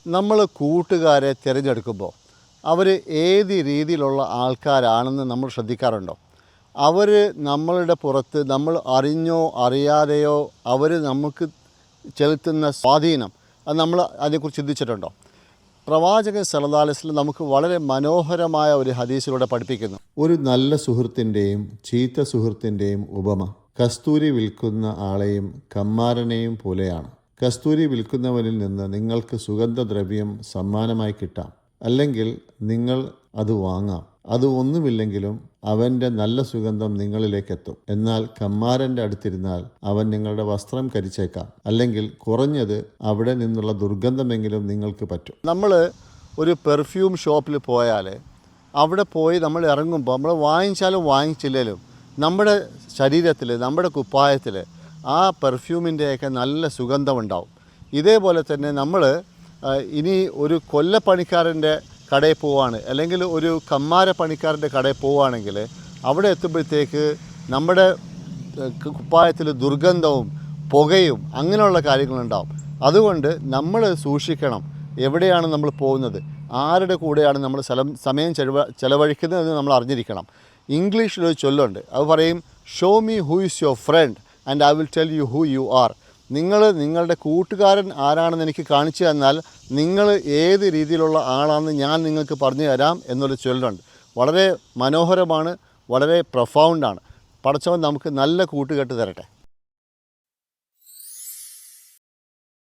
നമ്മൾ കൂട്ടുകാരെ തിരഞ്ഞെടുക്കുമ്പോൾ അവർ ഏത് രീതിയിലുള്ള ആൾക്കാരാണെന്ന് നമ്മൾ ശ്രദ്ധിക്കാറുണ്ടോ? അവർ നമ്മളുടെ പുറത്ത് നമ്മൾ അറിഞ്ഞോ അറിയാതെയോ അവർ നമുക്ക് ചെലുത്തുന്ന സ്വാധീനം അത് നമ്മൾ അതിനെക്കുറിച്ച് ചിന്തിച്ചിട്ടുണ്ടോ? പ്രവാചകൻ സല്ലല്ലാഹു അലൈഹി വസല്ലം നമുക്ക് വളരെ മനോഹരമായ ഒരു ഹദീസിലൂടെ പഠിപ്പിക്കുന്നു. ഒരു നല്ല സുഹൃത്തിൻ്റെയും ചീത്ത സുഹൃത്തിൻ്റെയും ഉപമ കസ്തൂരി വിൽക്കുന്ന ആളെയും കമ്മാരനെയും പോലെയാണ്. കസ്തൂരി വിൽക്കുന്നവനിൽ നിന്ന് നിങ്ങൾക്ക് സുഗന്ധദ്രവ്യം സമ്മാനമായി കിട്ടാം, അല്ലെങ്കിൽ നിങ്ങൾ അത് വാങ്ങാം. അത് ഒന്നുമില്ലെങ്കിലും അവൻ്റെ നല്ല സുഗന്ധം നിങ്ങളിലേക്കെത്തും. എന്നാൽ കമ്മാരൻ്റെ അടുത്തിരുന്നാൽ അവൻ നിങ്ങളുടെ വസ്ത്രം കരിച്ചേക്കാം, അല്ലെങ്കിൽ കുറഞ്ഞത് അവിടെ നിന്നുള്ള ദുർഗന്ധമെങ്കിലും നിങ്ങൾക്ക് പറ്റും. നമ്മൾ ഒരു പെർഫ്യൂം ഷോപ്പിൽ പോയാൽ അവിടെ പോയി നമ്മൾ ഇറങ്ങുമ്പോൾ നമ്മൾ വാങ്ങിച്ചാലും വാങ്ങിച്ചില്ലേലും നമ്മുടെ ശരീരത്തിൽ, നമ്മുടെ കുപ്പായത്തിൽ ആ പെർഫ്യൂമിൻ്റെയൊക്കെ നല്ല സുഗന്ധമുണ്ടാവും. ഇതേപോലെ തന്നെ നമ്മൾ ഇനി ഒരു കൊല്ലപ്പണിക്കാരൻ്റെ കടയിൽ പോവുകയാണ്, അല്ലെങ്കിൽ ഒരു കമ്മാര പണിക്കാരൻ്റെ കടയിൽ പോവുകയാണെങ്കിൽ അവിടെ എത്തുമ്പോഴത്തേക്ക് നമ്മുടെ കുപ്പായത്തിൽ ദുർഗന്ധവും പുകയും അങ്ങനെയുള്ള കാര്യങ്ങളുണ്ടാവും. അതുകൊണ്ട് നമ്മൾ സൂക്ഷിക്കണം എവിടെയാണ് നമ്മൾ പോകുന്നത്, ആരുടെ കൂടെയാണ് നമ്മൾ സമയം ചെലവഴിക്കുന്നത് നമ്മൾ അറിഞ്ഞിരിക്കണം. ഇംഗ്ലീഷിലൊരു ചൊല്ലുണ്ട്, അത് പറയും, show me who is your friend and I will tell you who you are. നിങ്ങളുടെ കൂട്ടുകാരൻ ആരാണെന്ന് എനിക്ക് കാണിച്ചു തന്നാൽ നിങ്ങൾ ഏത് രീതിയിലുള്ള ആളാണെന്ന് ഞാൻ നിങ്ങൾക്ക് പറഞ്ഞു തരാം എന്നൊരു ചൊല്ലുണ്ട്. വളരെ മനോഹരമാണ്, വളരെ പ്രൊഫൗണ്ടാണ്. പടച്ചവൻ നമുക്ക് നല്ല കൂട്ടുകെട്ട് തരട്ടെ.